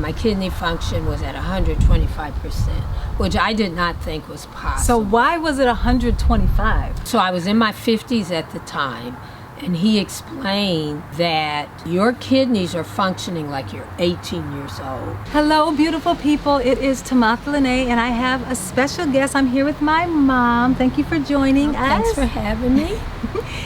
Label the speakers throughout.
Speaker 1: My kidney function was at 125%, which I did not think was possible.
Speaker 2: So why was it 125?
Speaker 1: So I was in my 50s at the time, and he explained that your kidneys are functioning like you're 18 years old.
Speaker 2: Hello, beautiful people. It is Tamatha Lene, and I have a special guest. I'm here with my mom. Thank you for joining us.
Speaker 1: Thanks for having me.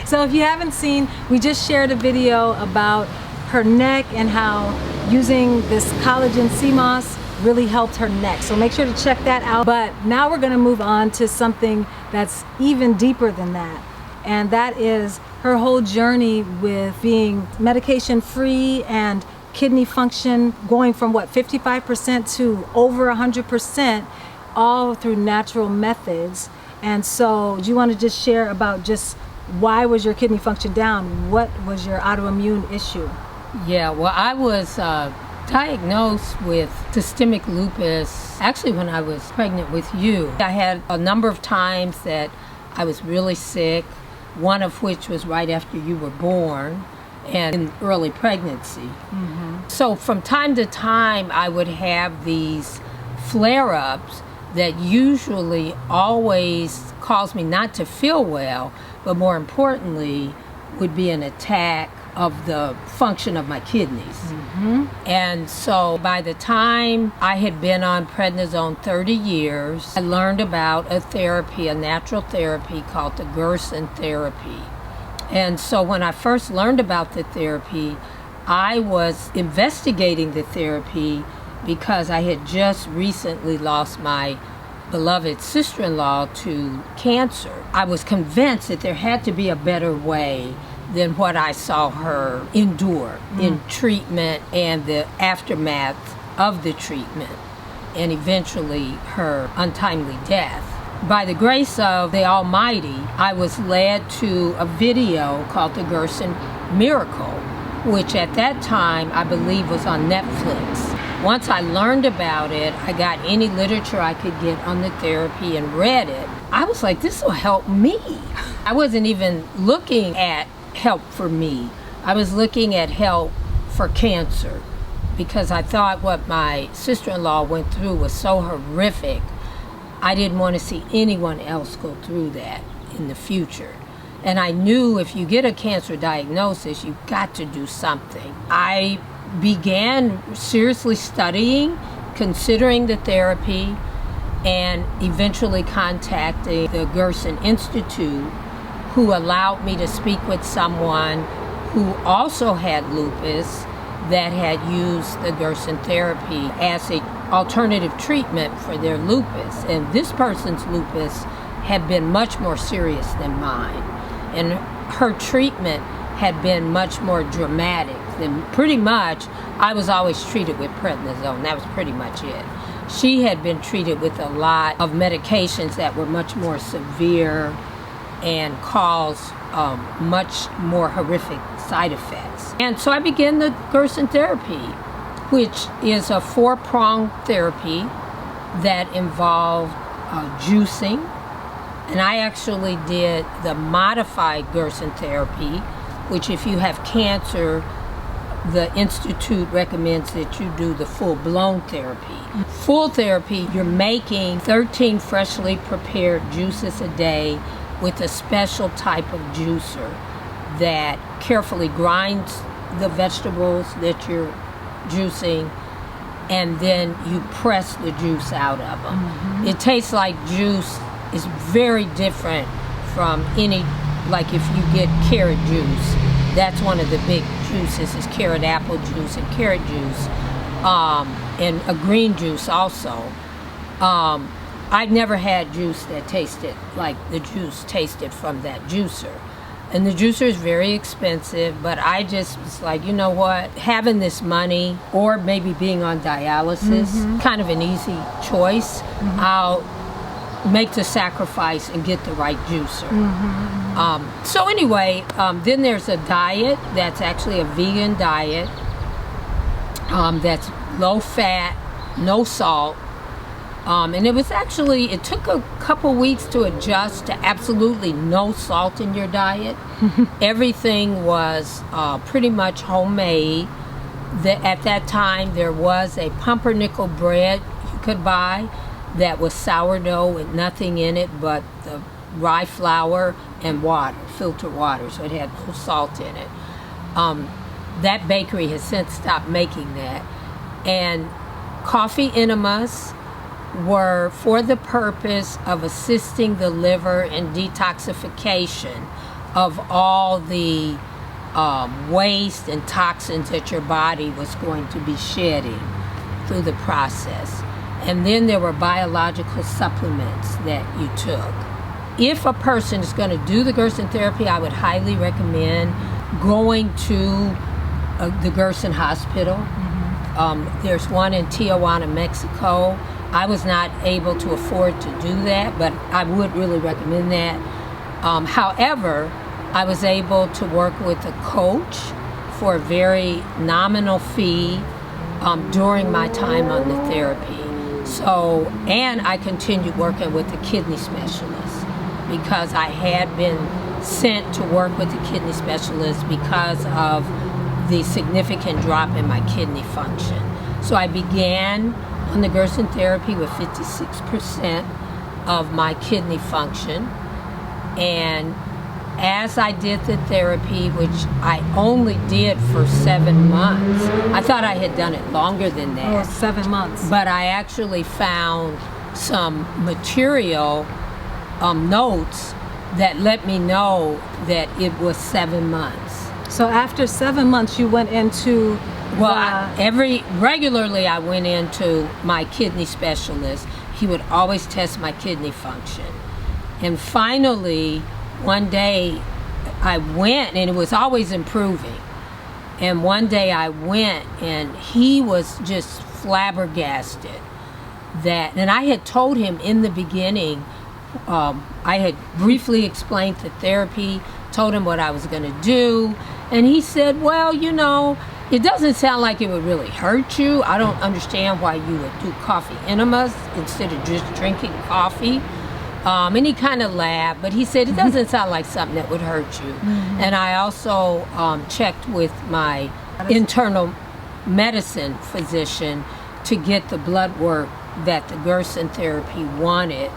Speaker 2: So if you haven't seen, we just shared a video about her neck and how using this collagen sea moss really helped her neck. So make sure to check that out. But now we're going to move on to something that's even deeper than that. And that is her whole journey with being medication free and kidney function going from what, 55% to over 100%, all through natural methods. And so do you want to just share about just why was your kidney function down? What was your autoimmune issue?
Speaker 1: Yeah, well, I was diagnosed with systemic lupus actually when I was pregnant with you. I had a number of times that I was really sick, one of which was right after you were born and in early pregnancy. Mm-hmm. So from time to time, I would have these flare-ups that usually always caused me not to feel well, but more importantly, would be an attack of the function of my kidneys. Mm-hmm. And so by the time I had been on prednisone 30 years, I learned about a therapy, a natural therapy called the Gerson therapy. And so when I first learned about the therapy, I was investigating the therapy because I had just recently lost my beloved sister-in-law to cancer. I was convinced that there had to be a better way than what I saw her endure in treatment and the aftermath of the treatment, and eventually her untimely death. By the grace of the Almighty, I was led to a video called the Gerson Miracle, which at that time I believe was on Netflix. Once I learned about it, I got any literature I could get on the therapy and read it. I was like, this will help me. I wasn't even looking at help for me. I was looking at help for cancer because I thought what my sister-in-law went through was so horrific. I didn't want to see anyone else go through that in the future. And I knew if you get a cancer diagnosis, you've got to do something. I began seriously studying, considering the therapy, and eventually contacting the Gerson Institute, who allowed me to speak with someone who also had lupus that had used the Gerson therapy as an alternative treatment for their lupus. And this person's lupus had been much more serious than mine. And her treatment had been much more dramatic than pretty much, I was always treated with prednisone. That was pretty much it. She had been treated with a lot of medications that were much more severe and cause much more horrific side effects. And so I began the Gerson therapy, which is a 4-pronged therapy that involved juicing. And I actually did the modified Gerson therapy, which if you have cancer, the Institute recommends that you do the full-blown therapy. Full therapy, you're making 13 freshly prepared juices a day with a special type of juicer that carefully grinds the vegetables that you're juicing, and then you press the juice out of them. Mm-hmm. It tastes like juice. Is very different from any, like if you get carrot juice, that's one of the big juices is carrot apple juice and carrot juice, and a green juice also. I'd never had juice that tasted like the juice tasted from that juicer. And the juicer is very expensive, but I just was like, you know what, having this money or maybe being on dialysis, kind of an easy choice. I'll make the sacrifice and get the right juicer. So anyway, then there's a diet that's actually a vegan diet that's low fat, no salt. And it took a couple weeks to adjust to absolutely no salt in your diet. Everything was pretty much homemade. At that time, there was a pumpernickel bread you could buy that was sourdough with nothing in it but the rye flour and water, filtered water, so it had no salt in it. That bakery has since stopped making that. And coffee enemas were for the purpose of assisting the liver in detoxification of all the waste and toxins that your body was going to be shedding through the process. And then there were biological supplements that you took. If a person is going to do the Gerson therapy, I would highly recommend going to the Gerson Hospital. There's one in Tijuana, Mexico. I was not able to afford to do that, but I would really recommend that. However, I was able to work with a coach for a very nominal fee during my time on the therapy. So, and I continued working with the kidney specialist because I had been sent to work with the kidney specialist because of the significant drop in my kidney function. So I began on the Gerson therapy with 56% of my kidney function. And as I did the therapy, which I only did for 7 months, I thought I had done it longer than that.
Speaker 2: 7 months.
Speaker 1: But I actually found some material, notes that let me know that it was 7 months.
Speaker 2: So after 7 months, you went into
Speaker 1: regularly I went into my kidney specialist. He would always test my kidney function. And finally, one day I went, and it was always improving. And one day I went, and he was just flabbergasted that, and I had told him in the beginning, I had briefly explained the therapy, told him what I was going to do, and he said, well, you know, it doesn't sound like it would really hurt you. I don't understand why you would do coffee enemas instead of just drinking coffee. And he kind of laughed, but he said, it doesn't sound like something that would hurt you. And I also checked with my internal medicine physician to get the blood work that the Gerson therapy wanted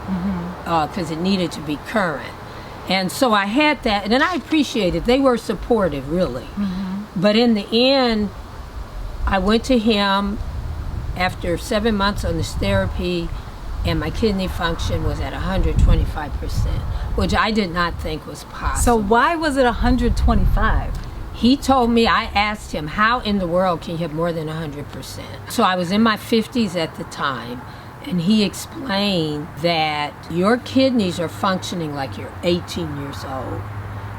Speaker 1: because it needed to be current. And so I had that, and then I appreciated, they were supportive, really. But in the end, I went to him after 7 months on this therapy, and my kidney function was at 125%, which I did not think was possible.
Speaker 2: So why was it 125?
Speaker 1: He told me, I asked him, how in the world can you have more than 100%? So I was in my 50s at the time, and he explained that your kidneys are functioning like you're 18 years old.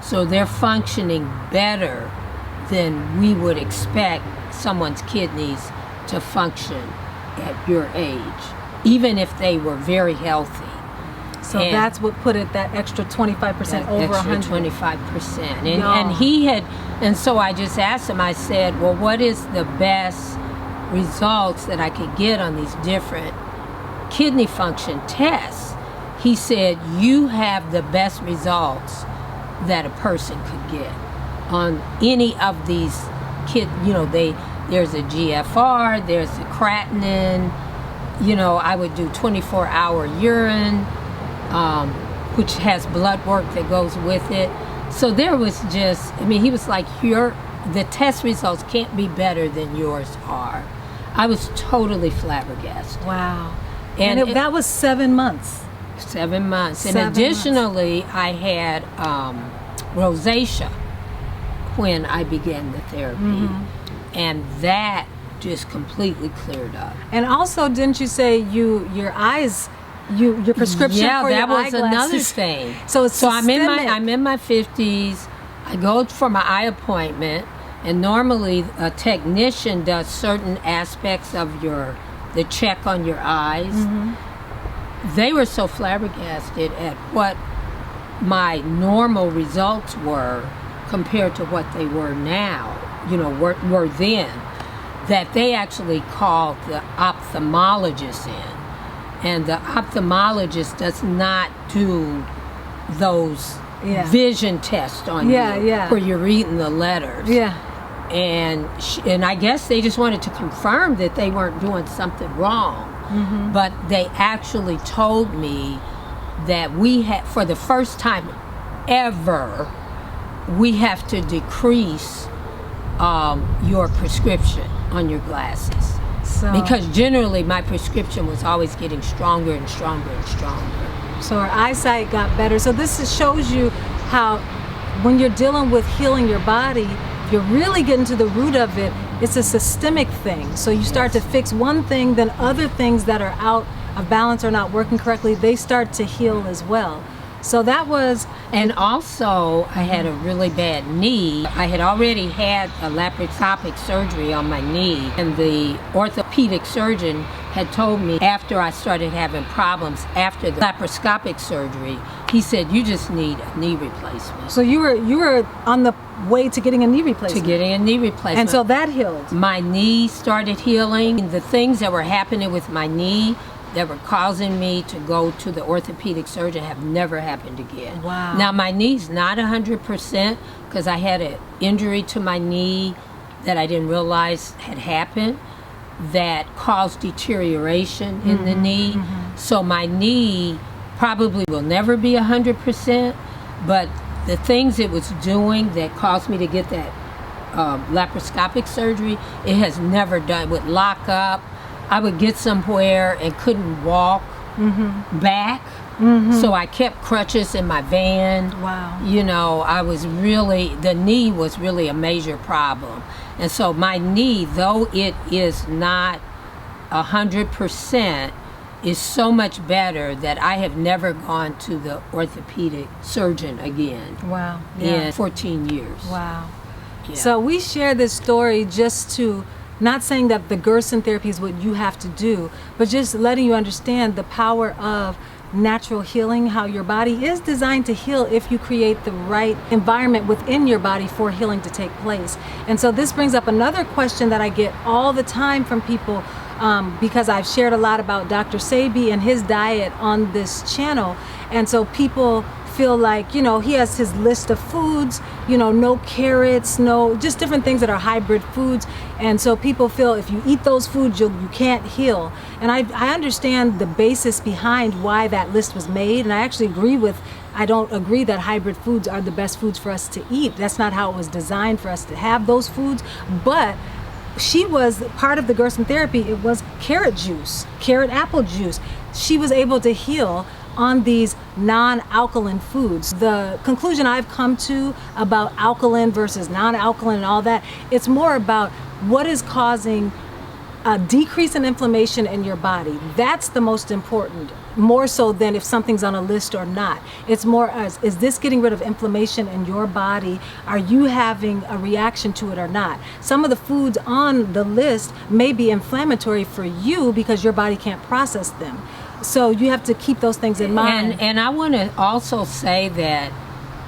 Speaker 1: So they're functioning better than we would expect someone's kidneys to function at your age, even if they were very healthy.
Speaker 2: So that's what put it that extra 25% over 100.
Speaker 1: 25%. And he had, and so I just asked him, I said, well, what is the best results that I could get on these different kidney function tests? He said, you have the best results that a person could get on any of these there's a GFR, there's a creatinine, I would do 24-hour urine, which has blood work that goes with it. So there was just, he was like, the test results can't be better than yours are. I was totally flabbergasted.
Speaker 2: Wow. And that was 7 months.
Speaker 1: 7 months. And additionally, I had rosacea when I began the therapy. And that just completely cleared up.
Speaker 2: And also, didn't you say your eyes, your prescription for your eyeglasses? Yeah, that was
Speaker 1: another thing.
Speaker 2: So
Speaker 1: I'm in my 50s. I go for my eye appointment, and normally a technician does certain aspects of the check on your eyes. They were so flabbergasted at what my normal results were compared to what they were now, were then, that they actually called the ophthalmologist in. And the ophthalmologist does not do those vision tests on you where you're reading the letters. and I guess they just wanted to confirm that they weren't doing something wrong. But they actually told me that we had, for the first time ever, we have to decrease your prescription on your glasses. Because generally my prescription was always getting stronger and stronger and stronger.
Speaker 2: So our eyesight got better. So shows you how when you're dealing with healing your body, you're really getting to the root of it. It's a systemic thing. So you start to fix one thing, then other things that are out of balance or not working correctly, they start to heal as well. So that was...
Speaker 1: And also, I had a really bad knee. I had already had a laparoscopic surgery on my knee, and the orthopedic surgeon had told me after I started having problems after the laparoscopic surgery, he said, you just need a knee replacement.
Speaker 2: So you were on the way to getting a knee replacement?
Speaker 1: To getting a knee replacement.
Speaker 2: And so that healed?
Speaker 1: My knee started healing. The things that were happening with my knee that were causing me to go to the orthopedic surgeon have never happened again.
Speaker 2: Wow.
Speaker 1: Now my knee's not 100% because I had an injury to my knee that I didn't realize had happened that caused deterioration in the knee. So my knee probably will never be 100%, but the things it was doing that caused me to get that laparoscopic surgery, it has never done. It would lock up. I would get somewhere and couldn't walk back. So I kept crutches in my van.
Speaker 2: Wow.
Speaker 1: You know, the knee was really a major problem. And so my knee, though it is not 100%, is so much better that I have never gone to the orthopedic surgeon again.
Speaker 2: Wow.
Speaker 1: In 14 years.
Speaker 2: Wow.
Speaker 1: Yeah.
Speaker 2: So we share this story just to, not saying that the Gerson therapy is what you have to do, but just letting you understand the power of natural healing, how your body is designed to heal if you create the right environment within your body for healing to take place. And so this brings up another question that I get all the time from people, because I've shared a lot about Dr. Sebi and his diet on this channel. And so people feel like, you know, he has his list of foods, you know, no carrots, no, just different things that are hybrid foods. And so people feel if you eat those foods, you can't heal. And I understand the basis behind why that list was made. And I actually I don't agree that hybrid foods are the best foods for us to eat. That's not how it was designed for us to have those foods. But she was part of the Gerson therapy. It was carrot juice, carrot apple juice. She was able to heal on these non-alkaline foods. The conclusion I've come to about alkaline versus non-alkaline and all that, it's more about what is causing a decrease in inflammation in your body. That's the most important, more so than if something's on a list or not. It's more as, is this getting rid of inflammation in your body? Are you having a reaction to it or not? Some of the foods on the list may be inflammatory for you because your body can't process them. So you have to keep those things in mind.
Speaker 1: And I want to also say that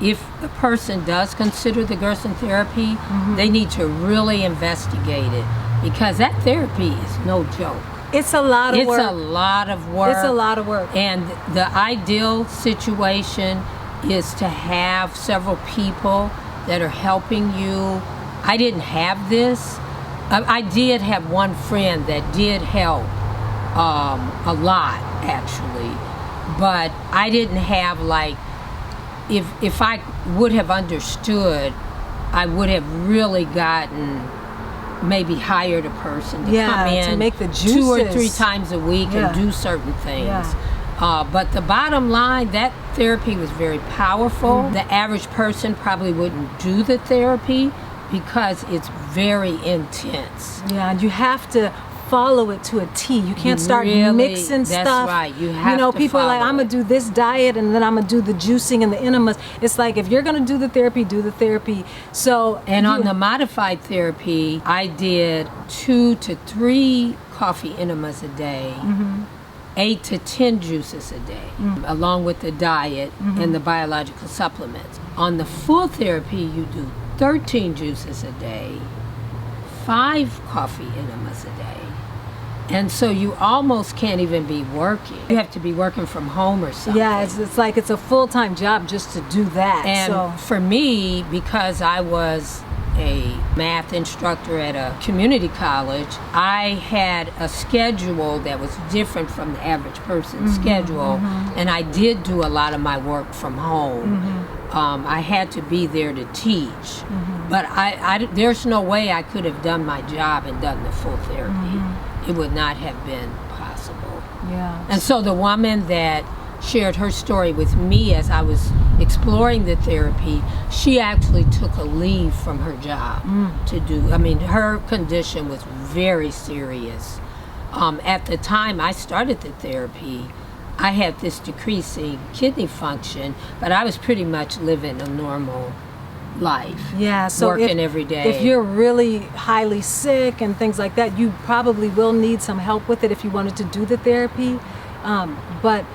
Speaker 1: if the person does consider the Gerson therapy, they need to really investigate it, because that therapy is no joke.
Speaker 2: It's a lot of work.
Speaker 1: It's a lot of work.
Speaker 2: It's a lot of work.
Speaker 1: And the ideal situation is to have several people that are helping you. I didn't have this. I did have one friend that did help a lot, actually, but I didn't have, like, if I would have understood, I would have really gotten, maybe hired a person to come in
Speaker 2: to make the juices
Speaker 1: 2 or 3 times a week and do certain things. But the bottom line, that therapy was very powerful. The average person probably wouldn't do the therapy because it's very intense.
Speaker 2: Yeah, and you have to follow it to a T. You can't start mixing stuff.
Speaker 1: That's right. You have to
Speaker 2: people are like, I'm going to do this diet and then I'm going to do the juicing and the enemas. It's like, if you're going to do the therapy, do the therapy. So,
Speaker 1: and on the modified therapy, I did 2 to 3 coffee enemas a day, 8 to 10 juices a day, along with the diet and the biological supplements. On the full therapy, you do 13 juices a day, 5 coffee enemas a day. And so you almost can't even be working. You have to be working from home or something.
Speaker 2: Yeah, it's like it's a full-time job just to do that.
Speaker 1: And for me, because I was a math instructor at a community college, I had a schedule that was different from the average person's schedule, and I did do a lot of my work from home. I had to be there to teach, but there's no way I could have done my job and done the full therapy. It would not have been possible.
Speaker 2: Yeah.
Speaker 1: And so the woman that shared her story with me as I was exploring the therapy, she actually took a leave from her job to do, I mean, her condition was very serious. At the time I started the therapy, I had this decreasing kidney function, but I was pretty much living a normal life.
Speaker 2: Yeah, so
Speaker 1: working every day.
Speaker 2: If you're really highly sick and things like that, you probably will need some help with it if you wanted to do the therapy. But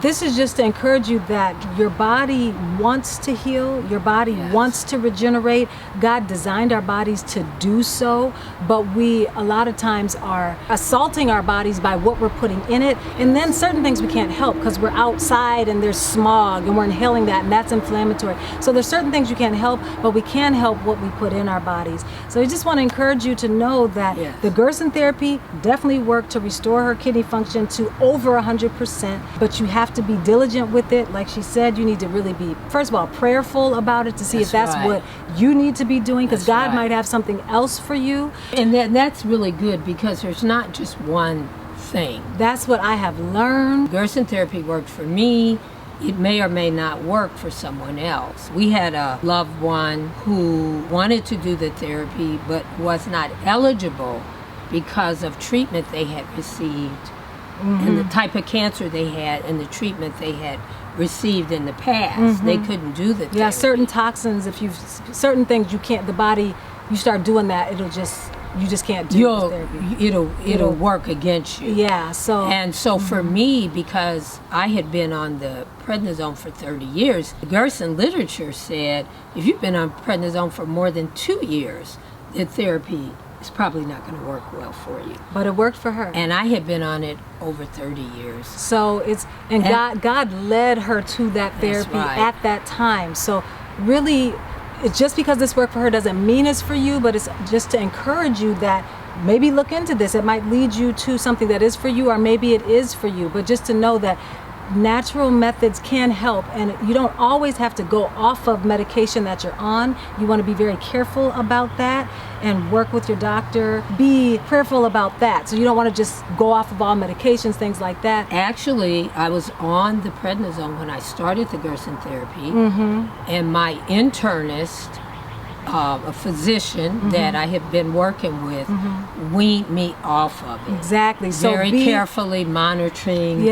Speaker 2: this is just to encourage you that your body wants to heal, your body wants to regenerate. God designed our bodies to do so, but we a lot of times are assaulting our bodies by what we're putting in it, and then certain things we can't help because we're outside and there's smog and we're inhaling that, and that's inflammatory. So there's certain things you can't help, but we can help what we put in our bodies. So I just want to encourage you to know that the Gerson therapy definitely worked to restore her kidney function to over 100%, but you have to be diligent with it. Like she said, you need to really be, first of all, prayerful about it to see if that's what you need to be doing, because God might have something else for you.
Speaker 1: And that's really good, because there's not just one thing.
Speaker 2: That's what I have learned.
Speaker 1: Gerson therapy worked for me. It may or may not work for someone else. We had a loved one who wanted to do the therapy but was not eligible because of treatment they had received and the type of cancer they had and the treatment they had received in the past. They couldn't do the therapy.
Speaker 2: Yeah, certain toxins, certain things you can't, the body, you start doing that, you just can't do the therapy.
Speaker 1: It'll work against you.
Speaker 2: Yeah,
Speaker 1: so for me, because I had been on the prednisone for 30 years, the Gerson literature said if you've been on prednisone for more than 2 years, the therapy is probably not going to work well for you.
Speaker 2: But it worked for her.
Speaker 1: And I had been on it over 30 years.
Speaker 2: So God led her to that therapy at that time. So really, it's just because this worked for her doesn't mean it's for you, but it's just to encourage you that maybe look into this. It might lead you to something that is for you, or maybe it is for you. But just to know that natural methods can help, and you don't always have to go off of medication that you're on. You want to be very careful about that and work with your doctor. Be prayerful about that. So you don't want to just go off of all medications, things like that.
Speaker 1: Actually, I was on the prednisone when I started the Gerson therapy, and my internist, a physician that I had been working with, weaned me off of it.
Speaker 2: Exactly. So
Speaker 1: very carefully monitoring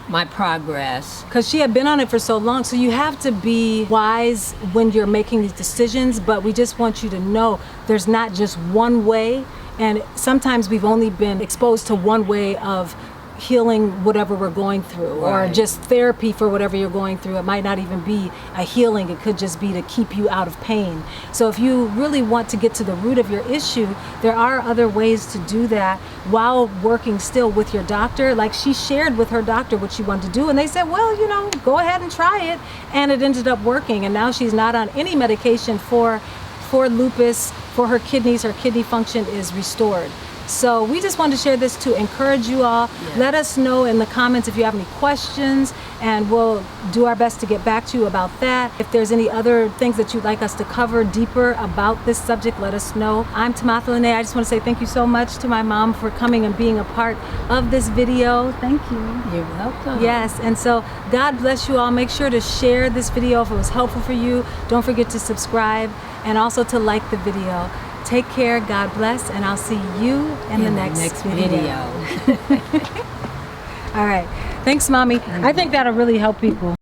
Speaker 1: my progress.
Speaker 2: Because she had been on it for so long, so you have to be wise when you're making these decisions, but we just want you to know there's not just one way, and sometimes we've only been exposed to one way of healing whatever we're going through, or just therapy for whatever you're going through. It might not even be a healing, it could just be to keep you out of pain. So if you really want to get to the root of your issue, there are other ways to do that while working still with your doctor. Like she shared with her doctor what she wanted to do, and they said, well, go ahead and try it, and it ended up working, and now she's not on any medication for lupus, for her kidneys. Her kidney function is restored. So we just wanted to share this to encourage you all. Let us know in the comments if you have any questions, and we'll do our best to get back to you about that. If there's any other things that you'd like us to cover deeper about this subject, let us know. I'm Tamatha Lene. I just want to say thank you so much to my mom for coming and being a part of this video. Thank you.
Speaker 1: You're welcome.
Speaker 2: Yes, and so God bless you all. Make sure to share this video if it was helpful for you. Don't forget to subscribe and also to like the video. Take care, God bless, and I'll see you in the next video. All right. Thanks, Mommy. I think that'll really help people.